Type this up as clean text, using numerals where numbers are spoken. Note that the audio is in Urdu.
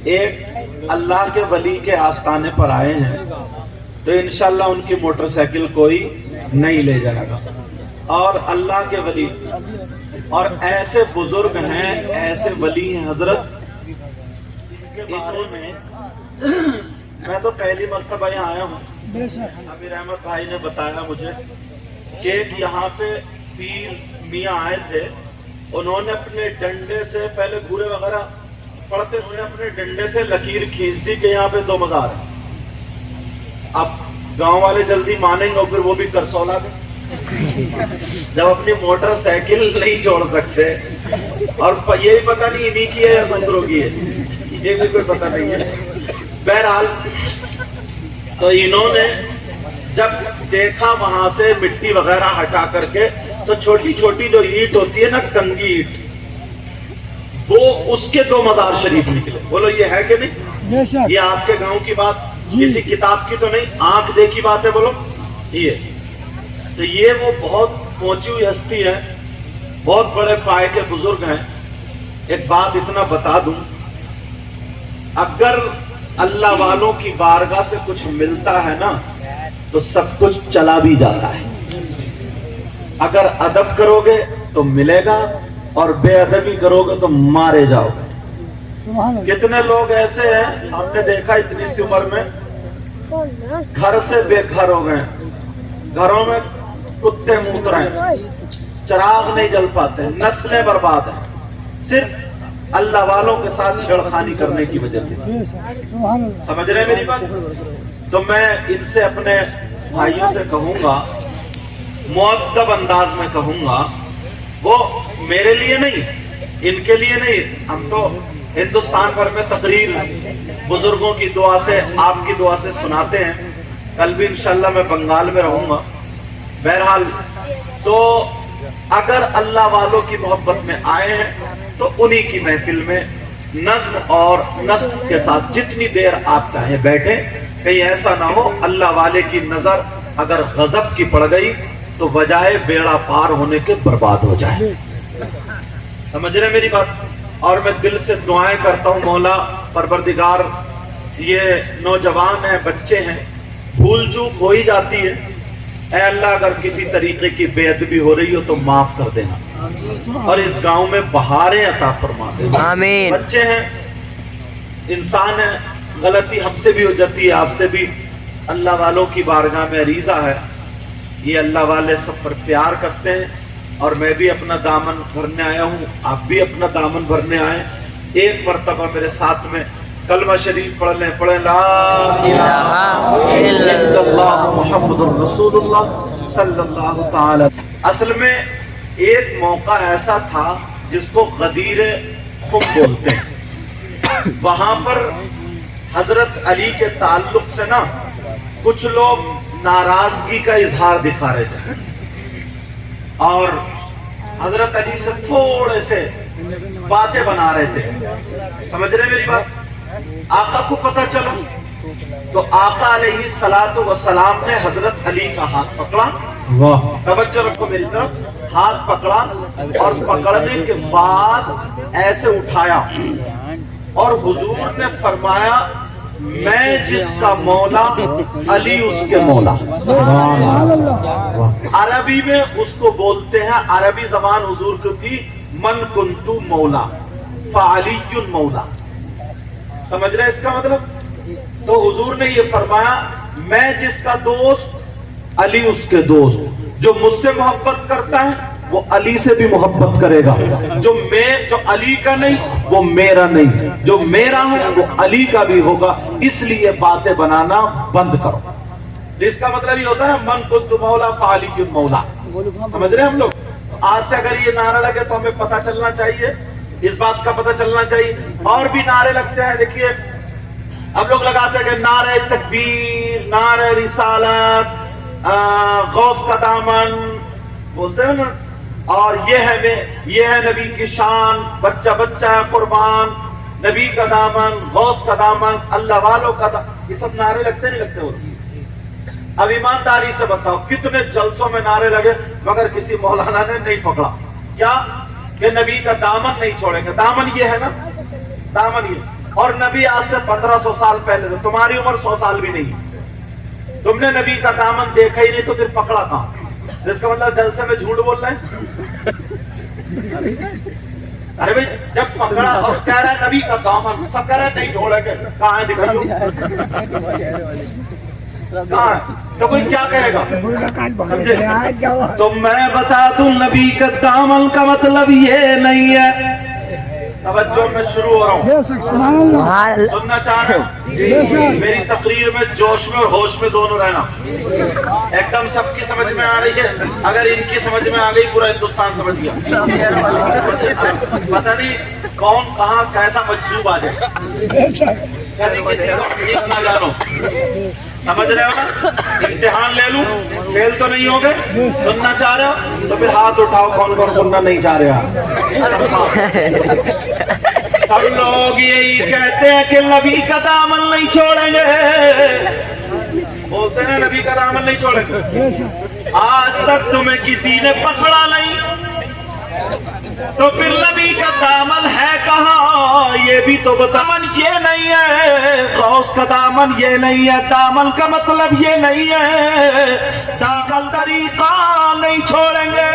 ایک اللہ کے ولی کے آستانے پر آئے ہیں تو انشاءاللہ ان کی موٹر سائیکل کوئی نہیں لے جائے گا. اور اللہ کے ولی اور ایسے بزرگ ہیں، ایسے ولی ہیں حضرت، کے بارے میں میں تو پہلی مرتبہ یہاں آیا ہوں. امیر احمد بھائی نے بتایا مجھے کہ یہاں پہ پیر میاں آئے تھے، انہوں نے اپنے ڈنڈے سے پہلے گورے وغیرہ پڑھتے تھے، اپنے ڈنڈے سے لکیر کھینچ دی کہ یہاں پہ 2 مزار ہیں. اب گاؤں والے جلدی مانیں گے اور پھر وہ بھی کرسولا دیں جب اپنی موٹر سائیکل نہیں چھوڑ سکتے. اور یہ بھی پتہ نہیں انہی کی ہے یا دوسروں کی ہے، یہ بھی کوئی پتہ نہیں ہے. بہرحال تو انہوں نے جب دیکھا وہاں سے مٹی وغیرہ ہٹا کر کے تو چھوٹی چھوٹی جو اینٹ ہوتی ہے نا، کنگی اینٹ، وہ اس کے 2 مزار شریف نکلے. بولو یہ ہے کہ نہیں؟ یہ آپ کے گاؤں کی بات کسی کتاب کی تو نہیں، آنکھ دیکھی بات ہے. بولو یہ تو یہ وہ بہت پہنچی ہوئی ہستی ہے، بہت بڑے پائے کے بزرگ ہیں. ایک بات اتنا بتا دوں، اگر اللہ والوں کی بارگاہ سے کچھ ملتا ہے نا تو سب کچھ چلا بھی جاتا ہے. اگر ادب کرو گے تو ملے گا اور بے ادبی کرو گے تو مارے جاؤ گے. کتنے لوگ ایسے ہیں ہم نے دیکھا اتنی سی عمر میں گھر سے بے گھر ہو گئے، گھروں میں کتے موت رہے ہیں، چراغ نہیں جل پاتے، نسلیں برباد ہیں، صرف اللہ والوں کے ساتھ چھیڑخانی کرنے کی وجہ سے. سمجھ رہے ہیں میری بات؟ تو میں ان سے اپنے بھائیوں سے کہوں گا، مؤدب انداز میں کہوں گا، وہ میرے لیے نہیں، ان کے لیے نہیں، ہم تو ہندوستان بھر میں تقریر بزرگوں کی دعا سے، آپ کی دعا سے سناتے ہیں. کل بھی انشاءاللہ میں بنگال میں رہوں گا. بہرحال تو اگر اللہ والوں کی محبت میں آئے ہیں تو انہی کی محفل میں نظم اور نسق کے ساتھ جتنی دیر آپ چاہیں بیٹھیں. کہیں ایسا نہ ہو اللہ والے کی نظر اگر غضب کی پڑ گئی تو بجائے بیڑا پار ہونے کے برباد ہو جائے. سمجھ رہے میری بات؟ اور میں دل سے دعائیں کرتا ہوں، مولا پروردگار، یہ نوجوان ہیں، بچے ہیں، بھول چوک ہو ہی جاتی ہے. اے اللہ اگر کسی طریقے کی بے ادبی ہو رہی ہو تو معاف کر دینا اور اس گاؤں میں بہاریں عطا فرما دینا. آمین. بچے ہیں، انسان ہیں، غلطی ہم سے بھی ہو جاتی ہے، آپ سے بھی. اللہ والوں کی بارگاہ میں عریضہ ہے، یہ اللہ والے سب پر پیار کرتے ہیں اور میں بھی اپنا دامن بھرنے آیا ہوں، آپ بھی اپنا دامن بھرنے آئے. ایک مرتبہ میرے ساتھ میں کلمہ شریف پڑھ لیں، پڑھیں لا الہ الا اللہ محمد الرسول اللہ صلی اللہ تعالی. اصل میں ایک موقع ایسا تھا جس کو غدیر خم بولتے ہیں. وہاں پر حضرت علی کے تعلق سے نا کچھ لوگ ناراضگی کا اظہار دکھا رہے تھے اور حضرت علی سے تھوڑے سے باتیں بنا رہے تھے. سمجھ رہے میری بات؟ آقا کو پتہ چلا تو آقا علیہ الصلوۃ والسلام نے حضرت علی کا ہاتھ پکڑا. توجہ رکھو میری طرف. ہاتھ پکڑا اور پکڑنے کے بعد ایسے اٹھایا اور حضور نے فرمایا میں جس کا مولا علی اس کے مولا. عربی میں اس کو بولتے ہیں، عربی زبان حضور کو تھی، من کنتو مولا فعلی مولا. سمجھ رہے اس کا مطلب؟ تو حضور نے یہ فرمایا میں جس کا دوست علی اس کے دوست. جو مجھ سے محبت کرتا ہے وہ علی سے بھی محبت کرے گا. جو علی کا نہیں وہ میرا نہیں، جو میرا ہے وہ علی کا بھی ہوگا. اس لیے باتیں بنانا بند کرو. اس کا مطلب یہ ہوتا ہے من کنت مولا فعلی مولا. سمجھ رہے ہیں ہم لوگ؟ آج سے اگر یہ نعرہ لگے تو ہمیں پتہ چلنا چاہیے، اس بات کا پتہ چلنا چاہیے. اور بھی نعرے لگتے ہیں، دیکھیے ہم لوگ لگاتے ہیں کہ نعرہ تکبیر، نعرہ رسالت، غوث کا دامن بولتے ہیں نا، اور یہ ہے نبی کی شان، بچہ بچہ ہے قربان، نبی کا دامن، غوث کا دامن، اللہ والوں کا دامن. یہ سب نعرے لگتے نہیں لگتے ہوتے؟ اب ایمانداری سے بتاؤ کتنے جلسوں میں نعرے لگے مگر کسی مولانا نے نہیں پکڑا. کیا کہ نبی کا دامن نہیں چھوڑیں گے. دامن یہ ہے نا، دامن یہ اور نبی آج سے 1500 سال پہلے تھے، تمہاری عمر 100 سال بھی نہیں، تم نے نبی کا دامن دیکھا ہی نہیں تو پھر پکڑا کہاں؟ جس کا مطلب جلسے میں جھوٹ بول رہے ہیں۔ ارے بھائی جب پکڑا اور کہہ رہا ہے نبی کا دامن، سب کہہ رہے ہیں نہیں چھوڑے گے، کہاں ہے دکھائیو، کہاں ہے؟ تو کوئی کیا کہے گا؟ تو میں بتا دوں نبی کا دامن کا مطلب یہ نہیں ہے، توجہ میں شروع ہو رہا ہوں، سننا چاہ رہا ہوں میری تقریر میں جوش میں اور ہوش میں دونوں رہنا، ایک دم سب کی سمجھ میں آ رہی ہے، اگر ان کی سمجھ میں آ گئی پورا ہندوستان سمجھ گیا، پتہ نہیں کون کہاں کیسا مجذوب آ جائے، یعنی کسی کو نہ جانو، سمجھ رہے ہو نا؟ امتحان لے لوں، فیل تو نہیں ہوگے؟ سننا چاہ رہے ہو تو پھر ہاتھ اٹھاؤ، کون کون سننا نہیں چاہ رہے آپ؟ سب لوگ یہی کہتے ہیں کہ نبی کا دامن نہیں چھوڑیں گے، بولتے ہیں نبی کا دامن نہیں چھوڑیں گے، آج تک تمہیں کسی نے پکڑا نہیں، تو پھر نبی کا دامن ہے کہاں؟ یہ بھی تو بتا، دامن یہ نہیں ہے، غوث کا دامن یہ نہیں ہے، دامن کا مطلب یہ نہیں ہے، داخل طریقہ نہیں چھوڑیں گے۔